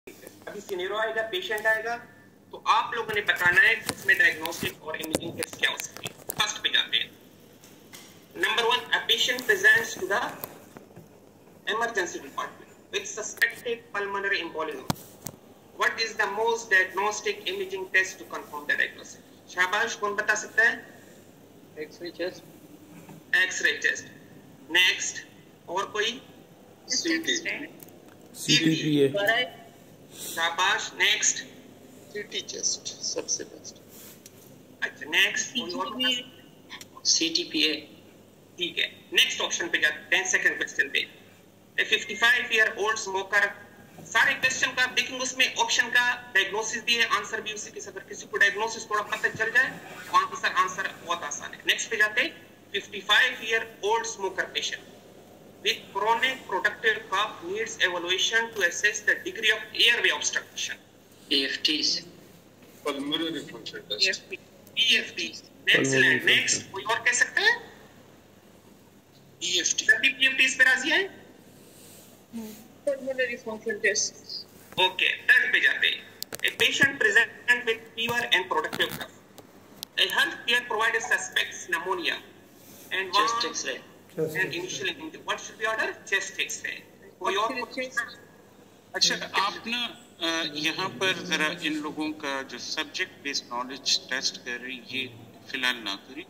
अभी सिनेरियो आएगा, पेशेंट आएगा, तो आप लोगों ने बताना है उसमें डायग्नोस्टिक और इमेजिंग टेस्ट क्या हो सकती है। फर्स्ट पे जाते हैं। Number 1, a patient presents to the emergency department with suspected pulmonary embolism. What is the most diagnostic imaging test to confirm the diagnosis? शाबाश, कौन बता सकता है? X-ray chest. X-ray chest. Next, और कोई? CTPA। शाबाश। नेक्स्ट, सीटी चेस्ट सबसे बेस्ट। अच्छा, नेक्स्ट CTPA। ठीक है, नेक्स्ट ऑप्शन पे जाते हैं, सेकंड क्वेश्चन पे। A 55-year-old smoker, सारे क्वेश्चन का आप देखेंगे उसमें ऑप्शन का डायग्नोसिस भी है, आंसर भी उसी के साथ। अगर किसी को डायग्नोसिस थोड़ा पता चल जाए तो आंसर बहुत आसान है। नेक्स्ट पे जाते हैं। 55-year-old smoker patient with chronic productive cough needs evaluation to assess the degree of airway obstruction. EFTs। pulmonary function test। EFT। Excellent। Next, कोई और कह सकता है? EFT। सभी EFTs पे राजी हैं? Pulmonary function tests. Okay, third पे जाते हैं। A patient present with fever and productive cough. A healthcare provider suspects pneumonia and chest X-ray. and initial what should be ordered? Chest X-ray. कोई और? अच्छा, आप ना यहाँ पर जरा इन लोगों का जो सब्जेक्ट बेस्ड नॉलेज टेस्ट कर रहे हैं ये फिलहाल ना करें।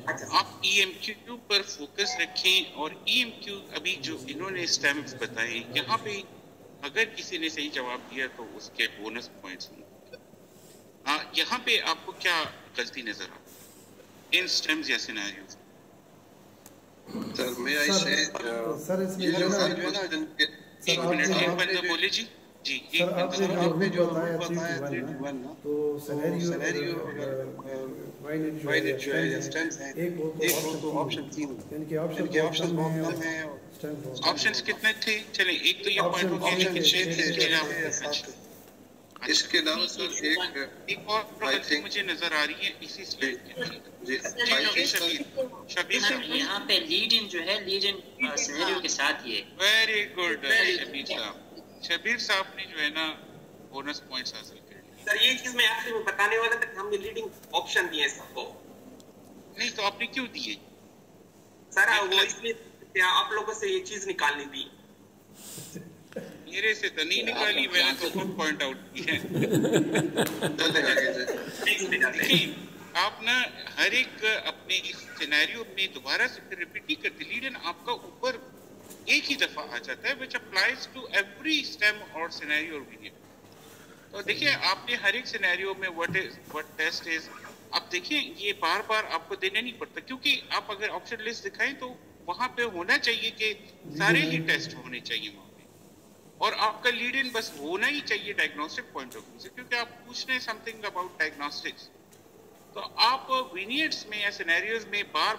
अच्छा, आप EMQ पर फोकस रखें, और EMQ अभी जो इन्होंने स्टेम्स बताए यहाँ पे अगर किसी ने सही जवाब दिया तो उसके बोनस पॉइंट्स होंगे। यहाँ पे आपको क्या गलती नजर आ इन स्टेम्स या सिनेरियोस? सर मैं ऐसे सर इसमें ये जो जो है है ना एक मिनट, एक बंदा बोले जी। जी, एक बंदा आपने जो बताया बताया 3-1 ना, तो सिनेरियो वाइनेट जो है या स्टेम्स है, एक हो तो ऑप्शन 3, यानी कि ऑप्शन बहुत कम है। ऑप्शंस कितने थे? चले, एक तो ये पॉइंट हो गया ऑप्शन कि 6 थे, इसके अलावा 6 या 7 थे। इसके अलावा सर एक और गलती मुझे नजर आ रही है इसी स्लाइड के अंदर। जी शबीर साहब, यहाँ पे लीड इन जो है, लीड इन सिनेरियो के साथ ही है। वेरी गुड शबीर साहब ने जो है ना बोनस पॉइंट्स हासिल कर लिए। सर ये चीज मैं आखिर में बताने वाला था कि हमने लीडिंग ऑप्शन दिए सबको। नहीं तो आपने क्यों दिए? सर वो इसलिए आप लोगों से ये चीज निकालनी थी। मेरे से तो नहीं निकाली, मैंने तो खुद पॉइंट आउट किया है। देखिए, आप ना हर एक अपने सिनेरियो में दोबारा से फिर रिपीट नहीं करते। लीड इन आपका ऊपर एक ही दफा आ जाता है, which applies to every STEM और सिनेरियो opinion। तो देखिए, आपने हर एक सिनेरियो में what test is, आप देखिए ये बार बार आपको देना नहीं पड़ता, क्योंकि आप अगर ऑप्शन लिस्ट दिखाएं तो वहां पे होना चाहिए कि सारे ही टेस्ट होने चाहिए वहां पे, और आपका लीड इन बस होना ही चाहिए डायग्नोस्टिक पॉइंट ऑफ व्यू से, क्योंकि आप पूछ रहे हैं समथिंग अबाउट डायग्नोस्टिक्स। तो आप विनियर्ड्स में या सिनेरियोज में बार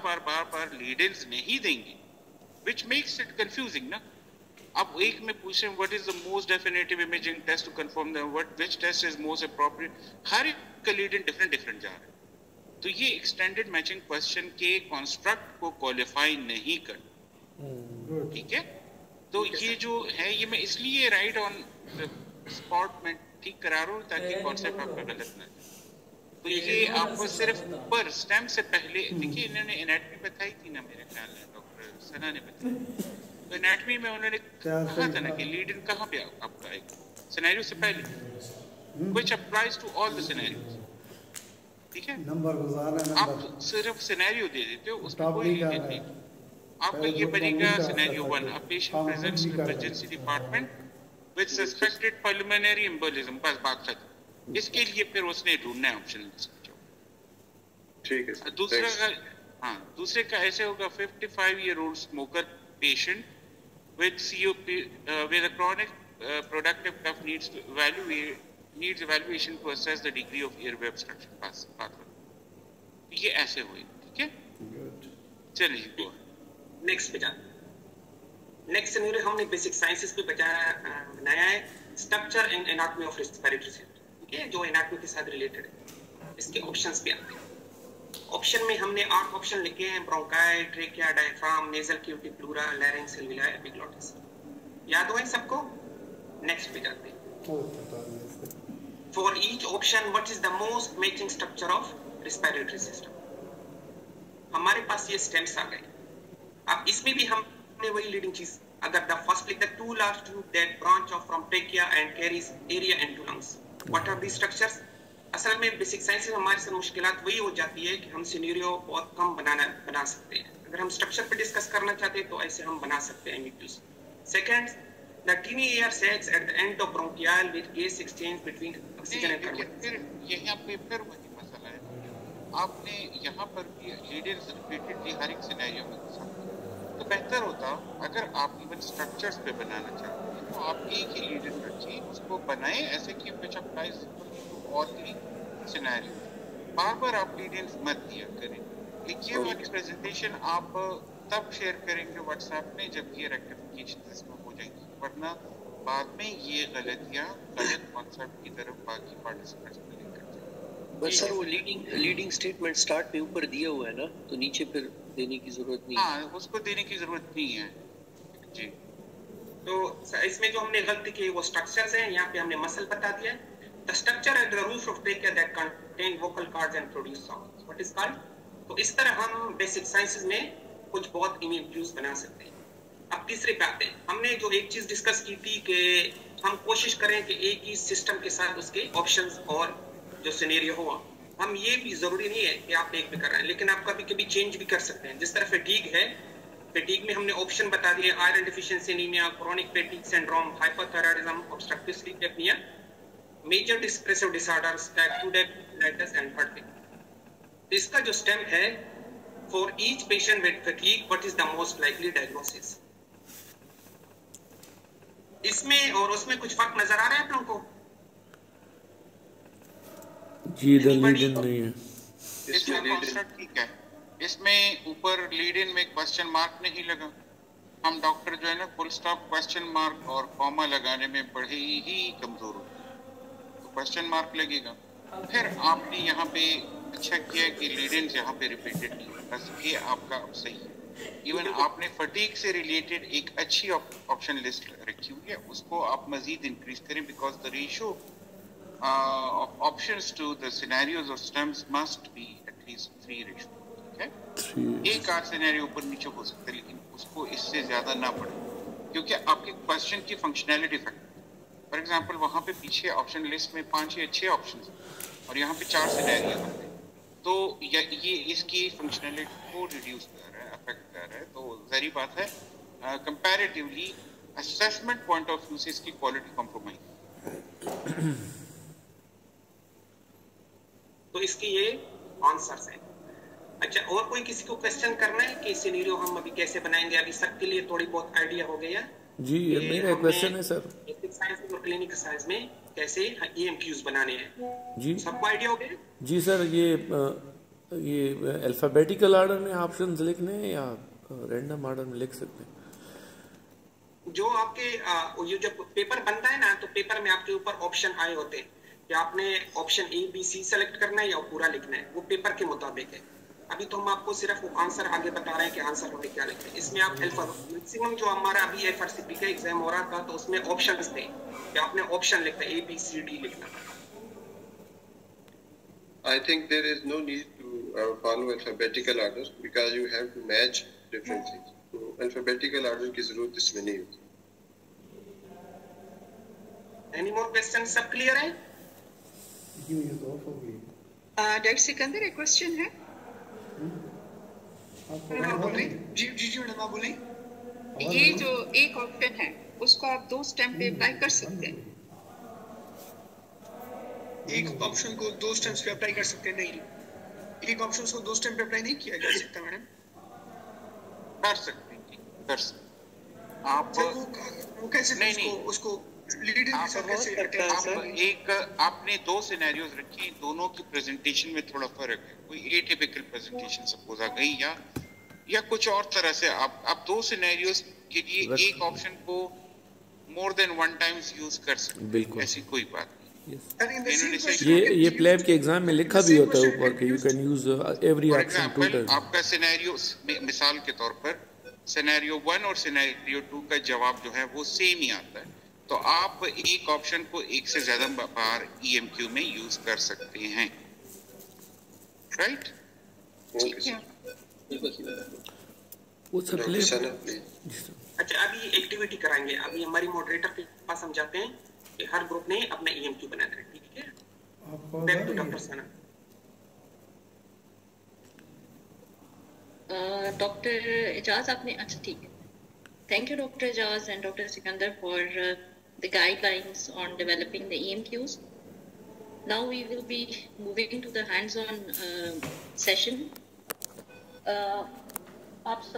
बार लीड इन्स नहीं देंगे, which makes it confusing ना। आप एक में पूछ रहे हैं what is the most definitive imaging test to confirm the which test is most appropriate, हर एक का लीड इन डिफरेंट जा रहा है। तो ये एक्सटेंडेड मैचिंग क्वेश्चन के कॉन्स्ट्रक्ट को क्वालिफाई नहीं कर, ठीक है? तो ये जो है ये मैं इसलिए राइट ऑन स्पॉट में ठीक करा रहा हूँ ताकि कॉन्सेप्ट आपका गलत ना जाए। तो ये आपको सिर्फ ऊपर स्टेम से पहले देखिए, इन्होंने एनाटॉमी बताई थी ना, मेरे ख्याल में डॉक्टर सना ने बताई। तो एनाटॉमी में उन्होंने कहा था ना कि लीड इन कहाँ पे आपका आएगा, सिनेरियो से पहले, which applies to all the scenarios, ठीक है? आप सिर्फ सिनेरियो दे देते हो, उसमें कोई लीड इन नहीं। आपका ये बनेगा scenario 1, a patient presents to emergency department with suspected pulmonary embolism, बस बात खत्म। इसके लिए फिर उसने ढूंढना है ऑप्शन। ठीक है। दूसरे का ऐसे होगा 55-year-old smoker patient with COP with a chronic productive cough needs evaluation to assess the degree of airway obstruction। बात ये ऐसे हुए, ठीक है? चलिए नेक्स्ट पे जाते। नेक्स्ट सिनेरियो हमने बेसिक साइंसेस पे बनाया है, structure and anatomy of respiratory system, ठीक है, जो एनाटॉमी के साथ रिलेटेड है। इसके ऑप्शंस पे आते हैं। ऑप्शन में हमने 8 ऑप्शन लिखे हैं, bronchi, trachea, diaphragm, nasal cavity, pleura, larynx, alveoli, epiglottis. याद हुआ सबको? नेक्स्ट पे जाते हैं। For each option, what is the most matching structure of respiratory system? हमारे पास ये stems आ गए. अब इसमें भी हमने वही leading चीज, अगर the first like the two large tube that branch off from trachea and carries area into lungs. What are these structures? असल में बेसिक साइंस में हमारे साथ मुश्किलात वही हो जाती है कि हम सिनेरियो बहुत कम बना सकते हैं. अगर हम स्ट्रक्चर पे डिस्कस करना चाहते हैं तो ऐसे हम बना सकते हैं MEQs. Second, the tiny air sacs at the end of bronchial with gas exchange between oxygen and carbon. फिर यहाँ पे फिर वही मसला है. आपने यहाँ पर भी लीडर्स रिपीटेडली हर एक सिनेरियो में घुसा, तो बेहतर होता अगर आप इवन स्ट्रक्चर्स पे बनाना चाहते हैं तो आप एक ही लीडर रखिए, उसको बनाएं ऐसे कि विच अप्लाइज और भी सिनेरियो. बार बार आप लीडर्स मत दिया करें. ये वाली प्रेजेंटेशन आप तब शेयर करेंगे व्हाट्सएप में जब ये रेक्टिफिकेशन इसमें हो जाएगी, वरना बाद में ये गलतियाँ गलत कॉन्सेप्ट की तरफ बाकी पार्टिसिपेंट्स को लेकर जाएंगे. बस सर वो लीडिंग स्टेटमेंट स्टार्ट में ऊपर दिया हुआ है ना, तो नीचे फिर देने की जरूरत नहीं. हाँ, उसको देने की जरूरत नहीं है जी. तो इसमें जो हमने गलती की वो स्ट्रक्चर्स हैं. यहाँ पे हमने मसल बता दिया है. The structure at the roof of trachea that contain vocal cords and produce sound. What is called? तो इस तरह हम बेसिक साइंसेज में कुछ बहुत इमेज बना सकते हैं. अब तीसरे पे आते हैं. हमने जो एक चीज डिस्कस की थी कि हम कोशिश करें कि एक ही सिस्टम के साथ उसके ऑप्शंस और जो सिनेरियो हो, हम ये भी जरूरी नहीं है कि आप एक पे कर रहे हैं, लेकिन आप कभी कभी चेंज भी कर सकते हैं. जिस तरह फैटीग है, फैटीग में हमने ऑप्शन बता दिए: iron deficiency anaemia, chronic fatigue syndrome, hypothyroidism, obstructive sleep apnoea, major depressive disorders, type 2 diabetes and heart failure. इसका जो स्टेम है, for each patient with fatigue what is the most likely diagnosis. इसमें और उसमें कुछ फर्क नजर आ रहा है आप लोगों को? जी इधर लीड नहीं है. इसमें कॉन्सेप्ट ठीक है. इसमें ऊपर लीड इन में क्वेश्चन मार्क नहीं लगा. हम डॉक्टर जो है ना फुल स्टॉप क्वेश्चन मार्क और कॉमा लगाने में बड़े ही कमजोर होते हैं, तो क्वेश्चन मार्क लगेगा. फिर आपने यहाँ पे अच्छा किया कि लीड इन यहाँ पे रिपीटेड नहीं, बस ये आपका अब सही है. इवन आपने फटीग से रिलेटेड एक अच्छी ऑप्शन लिस्ट रखी हुई है, उसको आप मजीद इंक्रीज करें, because the ratio of options to the scenarios or stems must be at least 3 ratio. Okay? एक आध सिनेरियो ऊपर नीचे हो सकता है, लेकिन उसको इससे ज्यादा ना बढ़े, क्योंकि आपके क्वेश्चन की फंक्शनैलिटी फैक्टर. फॉर एग्जांपल वहां पे पीछे ऑप्शन लिस्ट में 5 या 6 ऑप्शंस और यहाँ पे 4 सिनेरियो होते हैं, तो ये इसकी फंक्शनैलिटी को रिड्यूस कर रहा है, अफेक्ट कर रहा है. तो जाहिर बात है comparatively assessment point of view से इसकी क्वालिटी कॉम्प्रोमाइज. तो इसकी ये आंसर्स हैं. अच्छा, और कोई किसी को क्वेश्चन करना है कि सिनेरियो हम अभी कैसे बनाएंगे? अभी सबके लिए थोड़ी बहुत आइडिया हो गया जी. मेरा क्वेश्चन है सर, बेसिक साइंस और क्लिनिकल साइंस में कैसे ईएमक्यूज बनाने हैं जी. सबको आइडिया हो गया जी सर. ये अल्फाबेटिकल ऑर्डर में ऑप्शंस लिखने हैं या रैंडम ऑर्डर में लिख सकते हैं? जो आपके ये जब पेपर बनता है ना, तो पेपर में आपके ऊपर ऑप्शन आए होते हैं कि आपने option A B C select करना है या पूरा लिखना है. वो पेपर के मुताबिक है. अभी तो हम आपको सिर्फ वो आंसर आगे बता रहे हैं कि आंसर हमें क्या लिखना है. इसमें आप मैक्सिमम जो हमारा अभी एफआरसीपी का एग्जाम हो रहा था, तो उसमें ऑप्शंस थे कि आपने ऑप्शन लिखना है, ए बी सी डी लिखना था. I think there is no need to follow alphabetical order because you have to match different things. So alphabetical order की जरूरत इसमें नहीं होती. Any more questions? सब क्लियर है? डॉक्टर सिकंदर, एक क्वेश्चन है. जी मैडम आप बोलें. ये जो एक ऑप्शन है उसको आप 2 स्टेम पे अप्लाई कर सकते हैं? एक ऑप्शन को 2 स्टेम्स पे अप्लाई कर सकते हैं? नहीं, एक ऑप्शन को 2 स्टेम पे अप्लाई नहीं किया जा सकता मैडम. कर सकते हैं, कर सकते आप. वो कैसे नहीं उसको लीड इन के साथ कैसे एक आपने 2 सिनेरियोज रखी, दोनों की प्रेजेंटेशन में थोड़ा फर्क है. कोई एटिपिकल प्रेजेंटेशन सपोज आ गई या कुछ और तरह से आप 2 सिनेरियोज के लिए एक ऑप्शन को मोर देन 1 टाइम्स यूज कर सकते हैं. ऐसी कोई बात नहीं. ये प्लेब के एग्जाम में लिखा भी होता है ऊपर कि you can use every option 2 times. आपका सिनेरियो मिसाल के तौर पर सिनेरियो 1 और सिनेरियो 2 का जवाब जो है वो सेम ही आता है, तो आप एक ऑप्शन को एक से ज्यादा बार EMQ में यूज कर सकते हैं, राइट? ठीक है। वो सब डॉक्टर सना प्लीज। अच्छा, अभी एक्टिविटी कराएंगे। अभी हमारी मॉडरेटर के पास हम जाते हैं कि हर ग्रुप ने अपना EMQ बनाना है, ठीक है? Back to doctor Sana. Doctor Ejaz आपने, अच्छा ठीक है, thank you doctor Ejaz and doctor Sikandar for the guidelines on developing the EMQs. Now we will be moving to the hands-on session. आप सब